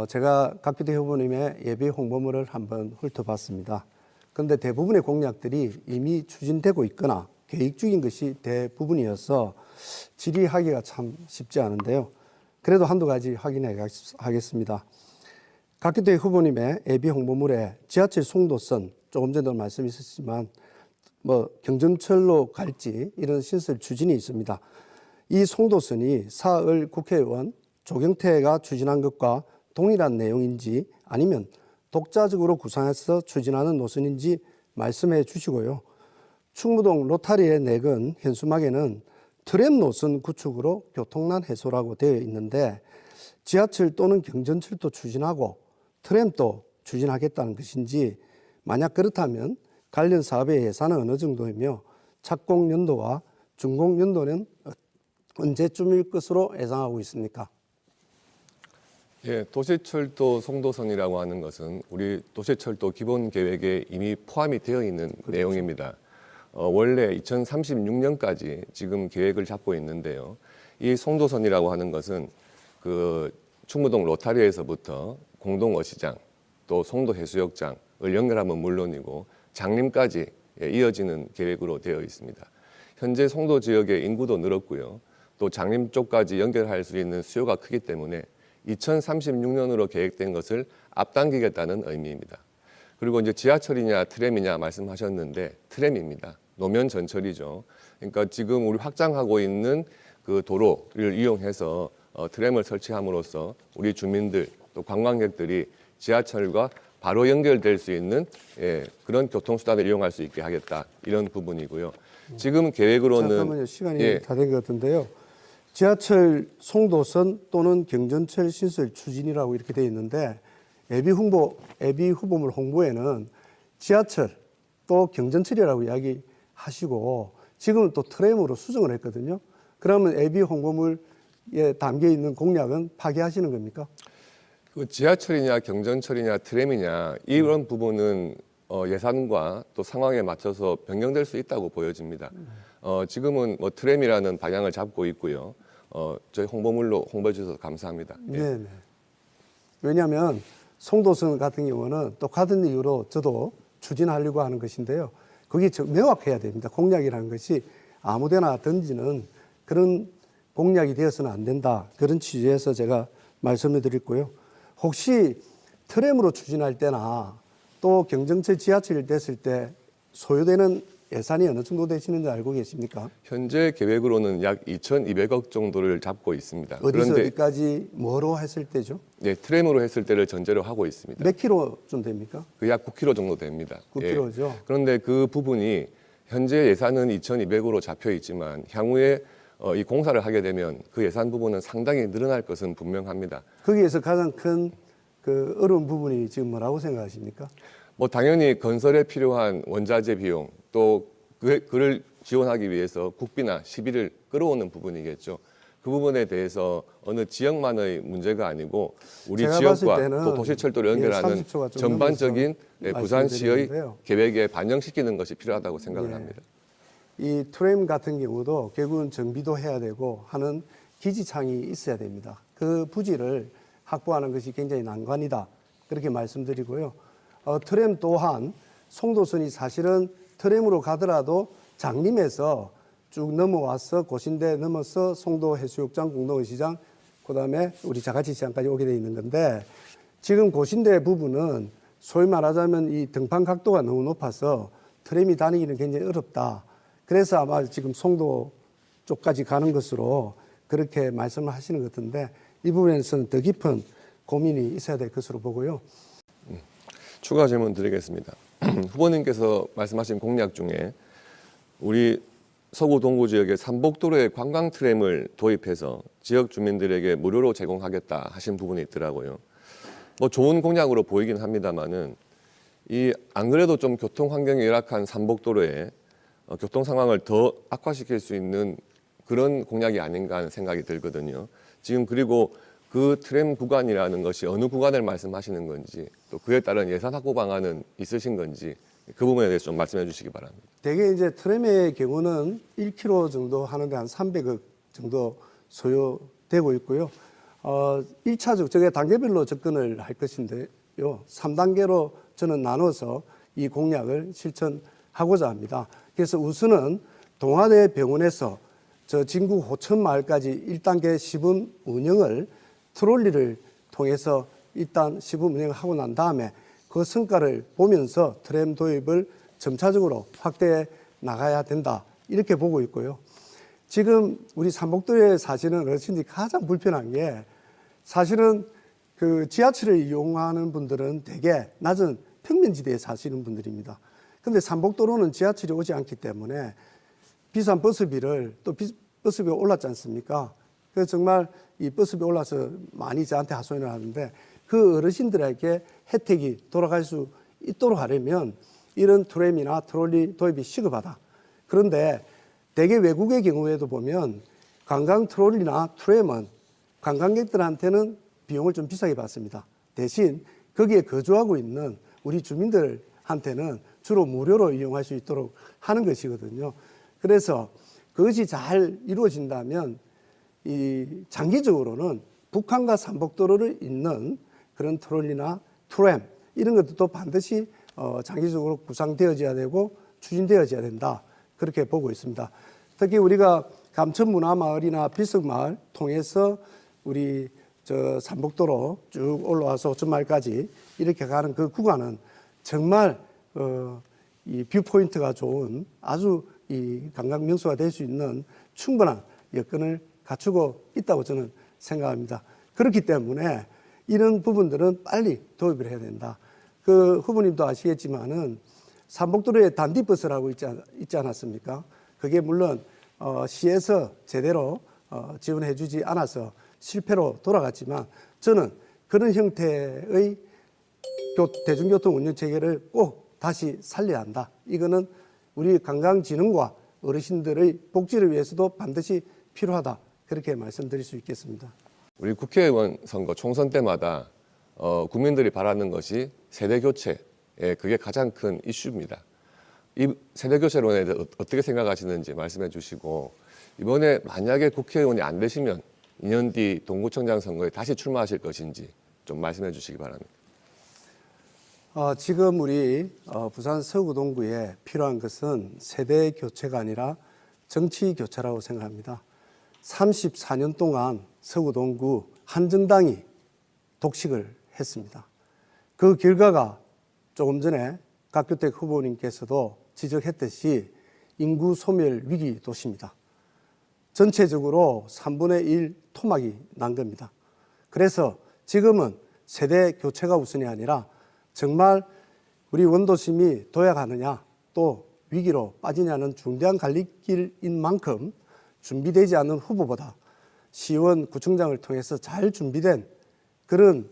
제가 각기대 후보님의 예비 홍보물을 한번 훑어봤습니다. 그런데 대부분의 공약들이 이미 추진되고 있거나 계획 중인 것이 대부분이어서 질의하기가 참 쉽지 않은데요. 그래도 한두 가지 확인해 가겠습니다. 각기대 후보님의 예비 홍보물에 지하철 송도선, 조금 전에도 말씀이 있었지만 경전철로 갈지 이런 신설 추진이 있습니다. 이 송도선이 사흘 국회의원 조경태가 추진한 것과 동일한 내용인지 아니면 독자적으로 구상해서 추진하는 노선인지 말씀해 주시고요. 충무동 로타리의 내근 현수막에는 트램 노선 구축으로 교통난 해소라고 되어 있는데 지하철 또는 경전철도 추진하고 트램도 추진하겠다는 것인지, 만약 그렇다면 관련 사업의 예산은 어느 정도이며 착공 연도와 준공 연도는 언제쯤일 것으로 예상하고 있습니까? 예, 도시철도 송도선이라고 하는 것은 우리 도시철도 기본 계획에 이미 포함이 되어 있는 내용입니다. 원래 2036년까지 지금 계획을 잡고 있는데요. 이 송도선이라고 하는 것은 그 충무동 로타리에서부터 공동어시장 또 송도해수욕장을 연결하면 물론이고 장림까지 이어지는 계획으로 되어 있습니다. 현재 송도 지역의 인구도 늘었고요. 또 장림 쪽까지 연결할 수 있는 수요가 크기 때문에 2036년으로 계획된 것을 앞당기겠다는 의미입니다. 그리고 이제 지하철이냐 트램이냐 말씀하셨는데 트램입니다. 노면 전철이죠. 그러니까 지금 우리 확장하고 있는 그 도로를 이용해서 트램을 설치함으로써 우리 주민들 또 관광객들이 지하철과 바로 연결될 수 있는 그런 교통수단을 이용할 수 있게 하겠다, 이런 부분이고요. 지금 계획으로는 잠깐만요. 시간이 다 된 것 같은데요. 지하철 송도선 또는 경전철 신설 추진이라고 이렇게 되어 있는데 예비 후보물 홍보에는 지하철 또 경전철이라고 이야기하시고 지금은 또 트램으로 수정을 했거든요. 그러면 예비 홍보물에 담겨 있는 공약은 파기하시는 겁니까? 그 지하철이냐 경전철이냐 트램이냐 이런 부분은 예산과 또 상황에 맞춰서 변경될 수 있다고 보여집니다. 지금은 트램이라는 방향을 잡고 있고요. 저희 홍보물로 홍보해 주셔서 감사합니다. 네. 왜냐하면 송도선 같은 경우는 또 같은 이유로 저도 추진하려고 하는 것인데요. 그게 명확해야 됩니다. 공약이라는 것이 아무데나 던지는 그런 공약이 되어서는 안 된다. 그런 취지에서 제가 말씀을 드렸고요. 혹시 트램으로 추진할 때나 또 경전철 지하철이 됐을 때 소요되는 예산이 어느 정도 되시는지 알고 계십니까? 현재 계획으로는 약 2,200억 정도를 잡고 있습니다. 어디서 그런데 어디까지 뭐로 했을 때죠? 네, 트램으로 했을 때를 전제로 하고 있습니다. 몇 킬로쯤 됩니까? 그 약 9km 정도 됩니다. 9킬로죠. 그런데 그 부분이 현재 예산은 2,200으로 잡혀 있지만 향후에 이 공사를 하게 되면 그 예산 부분은 상당히 늘어날 것은 분명합니다. 거기에서 가장 큰 그 어려운 부분이 지금 뭐라고 생각하십니까? 당연히 건설에 필요한 원자재 비용 또 그를 지원하기 위해서 국비나 시비를 끌어오는 부분이겠죠. 그 부분에 대해서 어느 지역만의 문제가 아니고 우리 지역과 또 도시철도를 연결하는 전반적인 부산시의 계획에 반영시키는 것이 필요하다고 생각을 합니다. 이 트램 같은 경우도 결국은 정비도 해야 되고 하는 기지창이 있어야 됩니다. 그 부지를 확보하는 것이 굉장히 난관이다, 그렇게 말씀드리고요. 트램 또한 송도선이 사실은 트램으로 가더라도 장림에서 쭉 넘어와서 고신대 넘어서 송도 해수욕장, 공동시장, 그다음에 우리 자가치시장까지 오게 돼 있는 건데 지금 고신대 부분은 소위 말하자면 이 등판 각도가 너무 높아서 트램이 다니기는 굉장히 어렵다. 그래서 아마 지금 송도 쪽까지 가는 것으로 그렇게 말씀을 하시는 것 같은데 이 부분에서는 더 깊은 고민이 있어야 될 것으로 보고요. 추가 질문 드리겠습니다. 후보님께서 말씀하신 공약 중에 우리 서구 동구 지역의 삼복도로에 관광 트램을 도입해서 지역 주민들에게 무료로 제공하겠다 하신 부분이 있더라고요. 좋은 공약으로 보이긴 합니다만은 안 그래도 좀 교통 환경이 열악한 삼복도로에 교통 상황을 더 악화시킬 수 있는 그런 공약이 아닌가 하는 생각이 들거든요. 지금 그리고 그 트램 구간이라는 것이 어느 구간을 말씀하시는 건지 또 그에 따른 예산 확보 방안은 있으신 건지 그 부분에 대해서 좀 말씀해 주시기 바랍니다. 대개 이제 트램의 경우는 1km 정도 하는데 한 300억 정도 소요되고 있고요. 1차적 저게 단계별로 접근을 할 것인데요. 3단계로 저는 나눠서 이 공약을 실천하고자 합니다. 그래서 우선은 동아대 병원에서 저 진구 호천 마을까지 1단계 시범 운영을 트롤리를 통해서 일단 시범 운영을 하고 난 다음에 그 성과를 보면서 트램 도입을 점차적으로 확대해 나가야 된다. 이렇게 보고 있고요. 지금 우리 삼복도에 사시는 어르신들이 가장 불편한 게 사실은 그 지하철을 이용하는 분들은 대개 낮은 평면지대에 사시는 분들입니다. 근데 삼복도로는 지하철이 오지 않기 때문에 비싼 버스비를 또 버스비가 올랐지 않습니까? 그래서 정말 이 버스비 올라서 많이 저한테 하소연을 하는데 그 어르신들에게 혜택이 돌아갈 수 있도록 하려면 이런 트램이나 트롤리 도입이 시급하다. 그런데 대개 외국의 경우에도 보면 관광 트롤리나 트램은 관광객들한테는 비용을 좀 비싸게 받습니다. 대신 거기에 거주하고 있는 우리 주민들한테는 주로 무료로 이용할 수 있도록 하는 것이거든요. 그래서 그것이 잘 이루어진다면 이 장기적으로는 북한과 삼복도로를 잇는 그런 트롤리나 트램 이런 것들도 반드시 장기적으로 구상되어져야 되고 추진되어져야 된다. 그렇게 보고 있습니다. 특히 우리가 감천문화마을이나 비석마을 통해서 우리 저 삼복도로 쭉 올라와서 호천마을까지 이렇게 가는 그 구간은 정말 이 뷰포인트가 좋은 아주 이 관광 명소가 될 수 있는 충분한 여건을 갖추고 있다고 저는 생각합니다. 그렇기 때문에 이런 부분들은 빨리 도입을 해야 된다. 그 후보님도 아시겠지만은 삼복도로에 단디버스라고 있지 않았습니까? 그게 물론 시에서 제대로 지원해 주지 않아서 실패로 돌아갔지만 저는 그런 형태의 대중교통 운영 체계를 꼭 다시 살려야 한다. 이거는 우리 관광진흥과 어르신들의 복지를 위해서도 반드시 필요하다. 그렇게 말씀드릴 수 있겠습니다. 우리 국회의원 선거 총선 때마다 국민들이 바라는 것이 세대 교체, 그게 가장 큰 이슈입니다. 이 세대 교체론에 대해 어떻게 생각하시는지 말씀해 주시고 이번에 만약에 국회의원이 안 되시면 2년 뒤 동구청장 선거에 다시 출마하실 것인지 좀 말씀해 주시기 바랍니다. 지금 우리 부산 서구동구에 필요한 것은 세대 교체가 아니라 정치 교체라고 생각합니다. 34년 동안 서구동구 한정당이 독식을 했습니다. 그 결과가 조금 전에 각교택 후보님께서도 지적했듯이 인구 소멸 위기 도시입니다. 전체적으로 3분의 1 토막이 난 겁니다. 그래서 지금은 세대 교체가 우선이 아니라 정말 우리 원도심이 도약하느냐 또 위기로 빠지냐는 중대한 갈림길인 만큼 준비되지 않은 후보보다 시의원 구청장을 통해서 잘 준비된 그런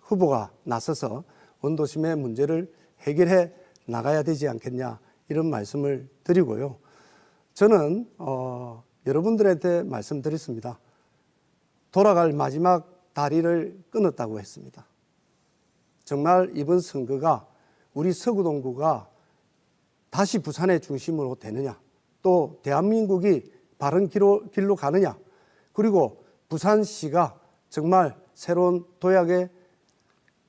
후보가 나서서 원도심의 문제를 해결해 나가야 되지 않겠냐 이런 말씀을 드리고요. 저는 여러분들한테 말씀드렸습니다. 돌아갈 마지막 다리를 끊었다고 했습니다. 정말 이번 선거가 우리 서구동구가 다시 부산의 중심으로 되느냐 또 대한민국이 바른 길로 가느냐 그리고 부산시가 정말 새로운 도약의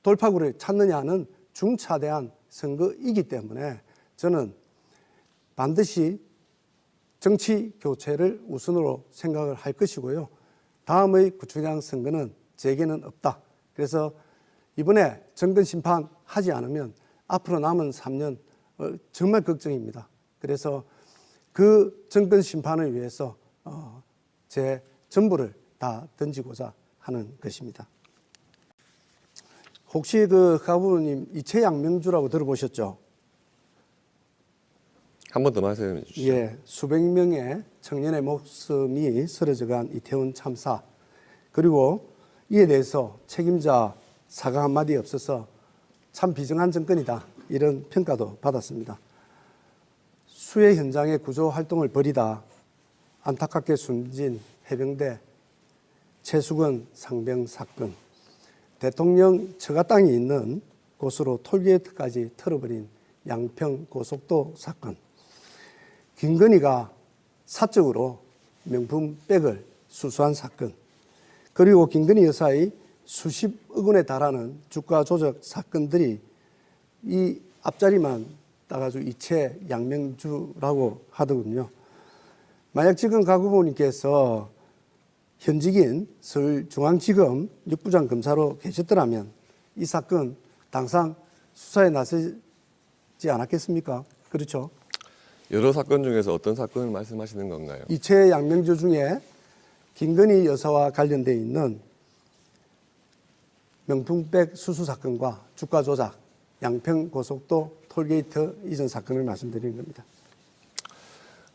돌파구를 찾느냐는 중차대한 선거이기 때문에 저는 반드시 정치 교체를 우선으로 생각을 할 것이고요. 다음의 구청장 선거는 제게는 없다. 그래서 이번에 정권 심판 하지 않으면 앞으로 남은 3년 정말 걱정입니다. 그래서 그 정권 심판을 위해서 제 전부를 다 던지고자 하는 것입니다. 혹시 그 가부님 이채양명주라고 들어보셨죠? 한 번 더 말씀해 주시죠. 예, 수백 명의 청년의 목숨이 쓰러져간 이태원 참사 그리고 이에 대해서 책임자 사과 한마디 없어서 참 비정한 정권이다 이런 평가도 받았습니다. 수해 현장의 구조 활동을 벌이다 안타깝게 숨진 해병대 최수건 상병 사건 대통령 처가 땅이 있는 곳으로 톨게이트까지 털어버린 양평 고속도 사건 김건희가 사적으로 명품 백을 수수한 사건 그리고 김건희 여사의 수십억 원에 달하는 주가 조작 사건들이 이 앞자리만 따가지고 이체 양명주라고 하더군요. 만약 지금 각 후보님께서 현직인 서울중앙지검 육부장 검사로 계셨더라면 이 사건 당장 수사에 나서지 않았겠습니까? 그렇죠. 여러 사건 중에서 어떤 사건을 말씀하시는 건가요? 이체 양명주 중에 김건희 여사와 관련돼 있는 명품백 수수 사건과 주가 조작, 양평 고속도 톨게이트 이전 사건을 말씀드리는 겁니다.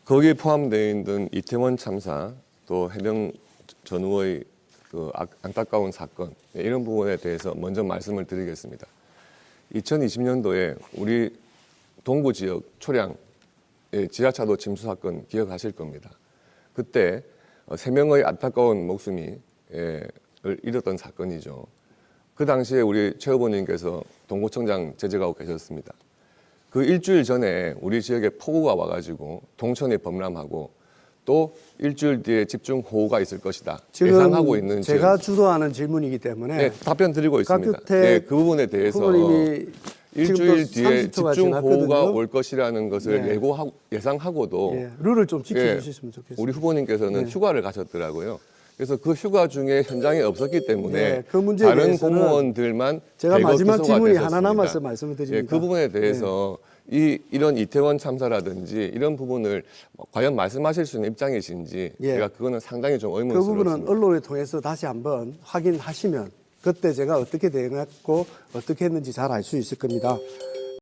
거기에 포함되어 있는 이태원 참사, 또 해명 전 후보의 그 안타까운 사건, 이런 부분에 대해서 먼저 말씀을 드리겠습니다. 2020년도에 우리 동부 지역 초량 지하차도 침수 사건 기억하실 겁니다. 그때 3명의 안타까운 목숨을 잃었던 사건이죠. 그 당시에 우리 최 후보님께서 동구청장 재직하고 계셨습니다. 그 일주일 전에 우리 지역에 폭우가 와가지고 동천이 범람하고 또 일주일 뒤에 집중호우가 있을 것이다 예상하고 있는 제가 지역. 주도하는 질문이기 때문에 네, 답변 드리고 있습니다. 곽규택 네, 그 부분에 대해서 후보님이 일주일 지금도 뒤에 30초가 집중호우가 지났거든요. 올 것이라는 것을 네. 예상하고도 예, 룰을 좀 지켜주셨으면 좋겠습니다. 우리 후보님께서는 네. 휴가를 가셨더라고요. 그래서 그 휴가 중에 현장에 없었기 때문에 네, 그 문제에 다른 대해서는 공무원들만 제가 대거 마지막 기소가 질문이 됐었습니다. 하나 남아서 말씀을 드립니다. 예, 그 부분에 대해서 이런 이태원 참사라든지 이런 부분을 과연 말씀하실 수 있는 입장이신지 예. 제가 그거는 상당히 좀 그 의문스럽습니다. 부분은 언론을 통해서 다시 한번 확인하시면 그때 제가 어떻게 대응했고 어떻게 했는지 잘 알 수 있을 겁니다.